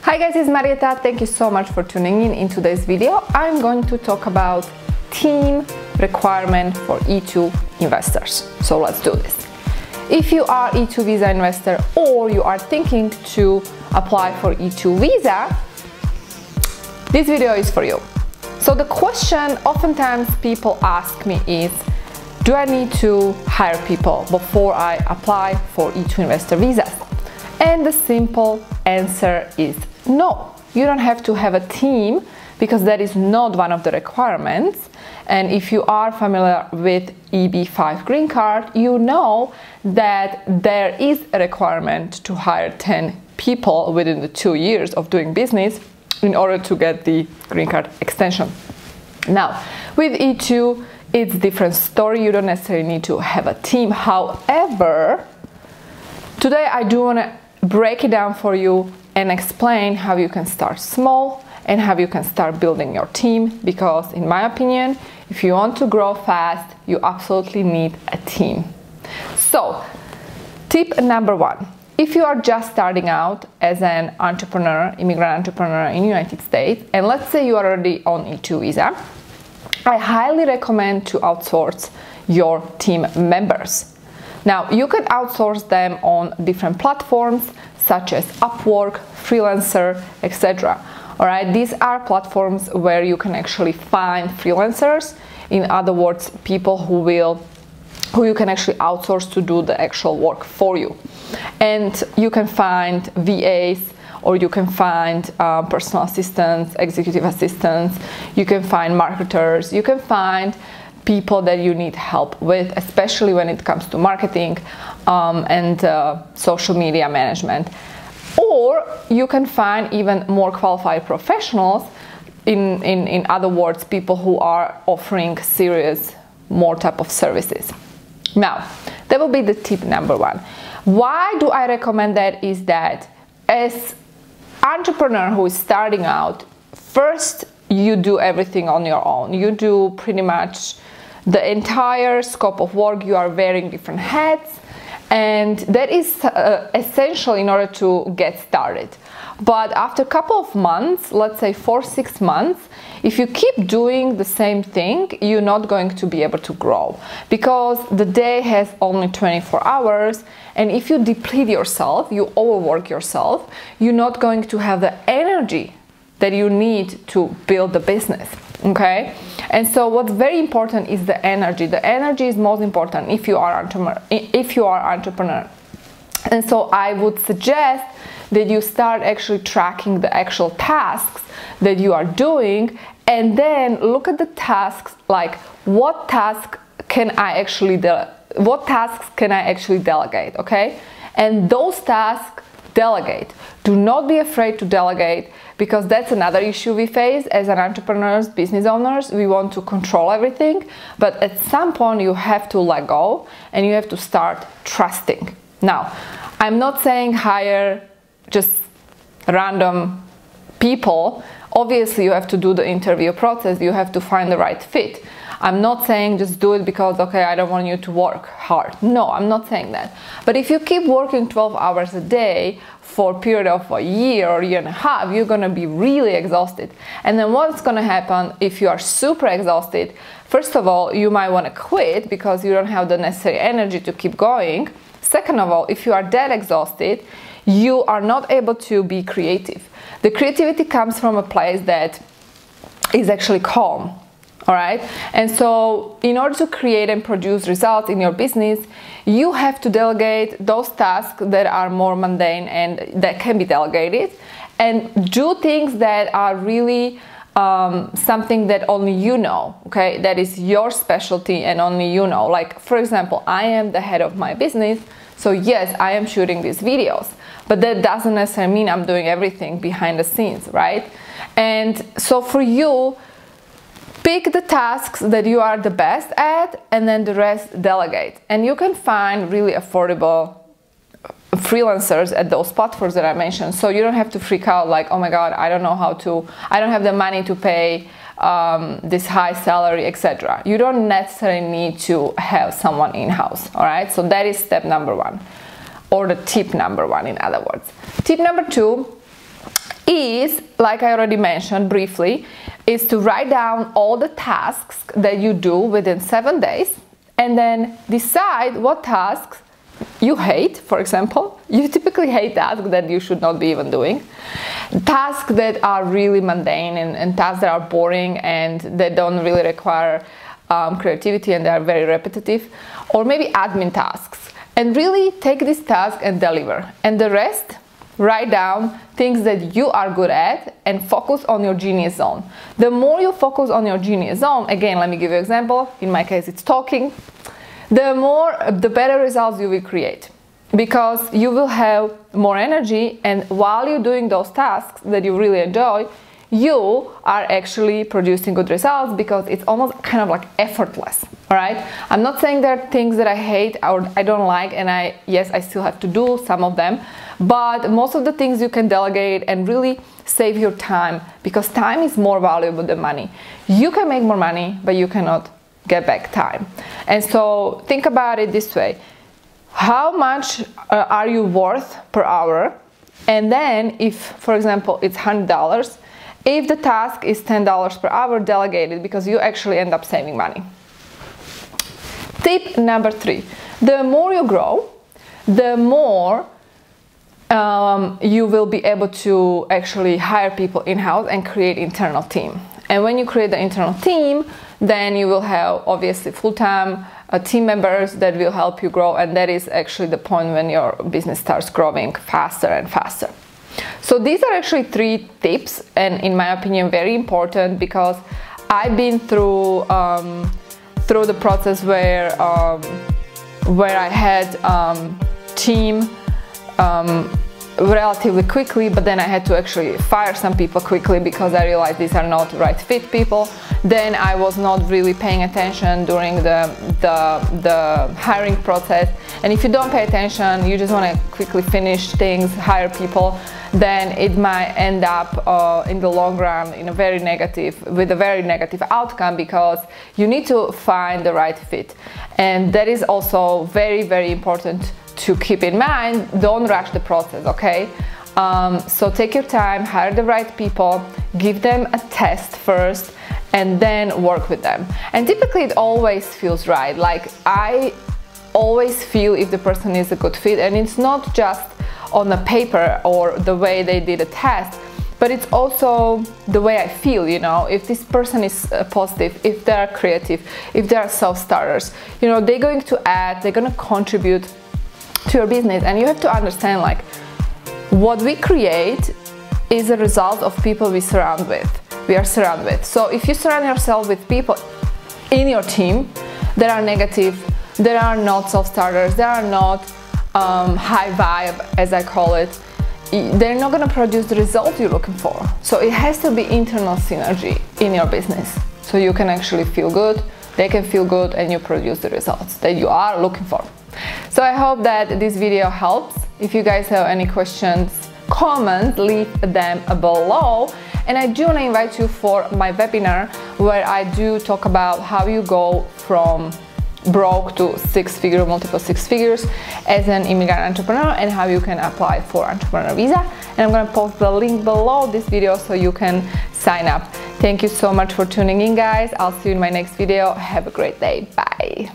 Hi guys, it's Marieta. Thank you so much for tuning in today's video. I'm going to talk about team requirement for E2 investors. So let's do this. If you are E2 visa investor or you are thinking to apply for E2 visa, this video is for you. So the question oftentimes people ask me is, do I need to hire people before I apply for E2 investor visas? And the simple answer is no. You don't have to have a team because that is not one of the requirements. And if you are familiar with EB5 green card, you know that there is a requirement to hire 10 people within the 2 years of doing business in order to get the green card extension. Now, with E2, it's a different story. You don't necessarily need to have a team. However, today I do want to break it down for you and explain how you can start small and how you can start building your team, because in my opinion, if you want to grow fast, you absolutely need a team. So, tip number one, if you are just starting out as an entrepreneur, immigrant entrepreneur in the United States, and let's say you are already on E2 visa, I highly recommend to outsource your team members. Now, you can outsource them on different platforms such as Upwork, Freelancer, etc. All right, these are platforms where you can actually find freelancers. In other words, people who you can actually outsource to do the actual work for you. And you can find VAs, or you can find personal assistants, executive assistants, you can find marketers, you can find people that you need help with, especially when it comes to marketing and social media management. Or you can find even more qualified professionals, in other words, people who are offering serious, more type of services. Now, that will be the tip number one. Why do I recommend that is that as entrepreneur who is starting out, first you do everything on your own. You do pretty much the entire scope of work. You are wearing different hats, and that is essential in order to get started. But after a couple of months, let's say 4-6 months, if you keep doing the same thing, you're not going to be able to grow, because the day has only 24 hours, and if you deplete yourself, you overwork yourself, you're not going to have the energy that you need to build the business. Okay, and so what's very important is the energy. The energy is most important if you are entrepreneur. And so I would suggest that you start actually tracking the actual tasks that you are doing, and then look at the tasks like what tasks can I actually delegate, okay? And those tasks, delegate. Do not be afraid to delegate, because that's another issue we face as an entrepreneurs, business owners. We want to control everything, but at some point you have to let go and you have to start trusting. Now, I'm not saying hire just random people. Obviously, you have to do the interview process. You have to find the right fit. I'm not saying just do it because, okay, I don't want you to work hard. No, I'm not saying that. But if you keep working 12 hours a day for a period of a year or year and a half, you're gonna be really exhausted. And then what's gonna happen if you are super exhausted? First of all, you might wanna quit because you don't have the necessary energy to keep going. Second of all, if you are that exhausted, you are not able to be creative. The creativity comes from a place that is actually calm. All right, and so in order to create and produce results in your business, you have to delegate those tasks that are more mundane and that can be delegated, and do things that are really something that only you know, okay, that is your specialty and only you know. Like, for example, I am the head of my business, so yes, I am shooting these videos, but that doesn't necessarily mean I'm doing everything behind the scenes, right? And so for you, pick the tasks that you are the best at, and then the rest delegate. And you can find really affordable freelancers at those platforms that I mentioned. So you don't have to freak out like, oh my God, I don't have the money to pay this high salary, etc. You don't necessarily need to have someone in-house, all right? So that is step number one, or the tip number one, in other words. Tip number two is, like I already mentioned briefly, is to write down all the tasks that you do within 7 days and then decide what tasks you hate. For example, you typically hate tasks that you should not be even doing, tasks that are really mundane and tasks that are boring and that don't really require creativity and they are very repetitive, or maybe admin tasks, and really take this task and deliver, and the rest write down things that you are good at and focus on your genius zone. The more you focus on your genius zone, again, let me give you an example. In my case, it's talking. The better results you will create, because you will have more energy, and while you're doing those tasks that you really enjoy, you are actually producing good results because it's almost kind of like effortless. All right, I'm not saying there are things that I hate or I don't like, and yes, I still have to do some of them, but most of the things you can delegate and really save your time, because time is more valuable than money. You can make more money, but you cannot get back time. And so think about it this way: how much are you worth per hour? And then if, for example, it's $100, if the task is $10 per hour, delegate it, because you actually end up saving money. Tip number 3: the more you grow, the more you will be able to actually hire people in-house and create internal team. And when you create the internal team, then you will have obviously full-time team members that will help you grow, and that is actually the point when your business starts growing faster and faster. So these are actually 3 tips, and in my opinion very important, because I've been through the process where I had team relatively quickly, but then I had to actually fire some people quickly because I realized these are not right fit people. Then I was not really paying attention during the hiring process, and if you don't pay attention, you just want to quickly finish things, hire people, then it might end up in the long run with a very negative outcome, because you need to find the right fit. And that is also very, very important to keep in mind. Don't rush the process, okay? So take your time, hire the right people, give them a test first, and then work with them. And typically it always feels right. Like, I always feel if the person is a good fit, and it's not just on the paper or the way they did a test, but it's also the way I feel, you know, if this person is positive, if they're creative, if they're self-starters, you know, they're going to add, they're going to contribute to your business. And you have to understand, like, what we create is a result of people we are surrounded with. So if you surround yourself with people in your team that are negative, that are not self-starters, that are not high vibe, as I call it, they're not going to produce the result you're looking for. So it has to be internal synergy in your business, so you can actually feel good, they can feel good, and you produce the results that you are looking for. So I hope that this video helps. If you guys have any questions, comments, leave them below. And I do want to invite you for my webinar, where I do talk about how you go from broke to six-figure, multiple six figures as an immigrant entrepreneur, and how you can apply for entrepreneur visa. And I'm going to post the link below this video so you can sign up. Thank you so much for tuning in, guys. I'll see you in my next video. Have a great day. Bye.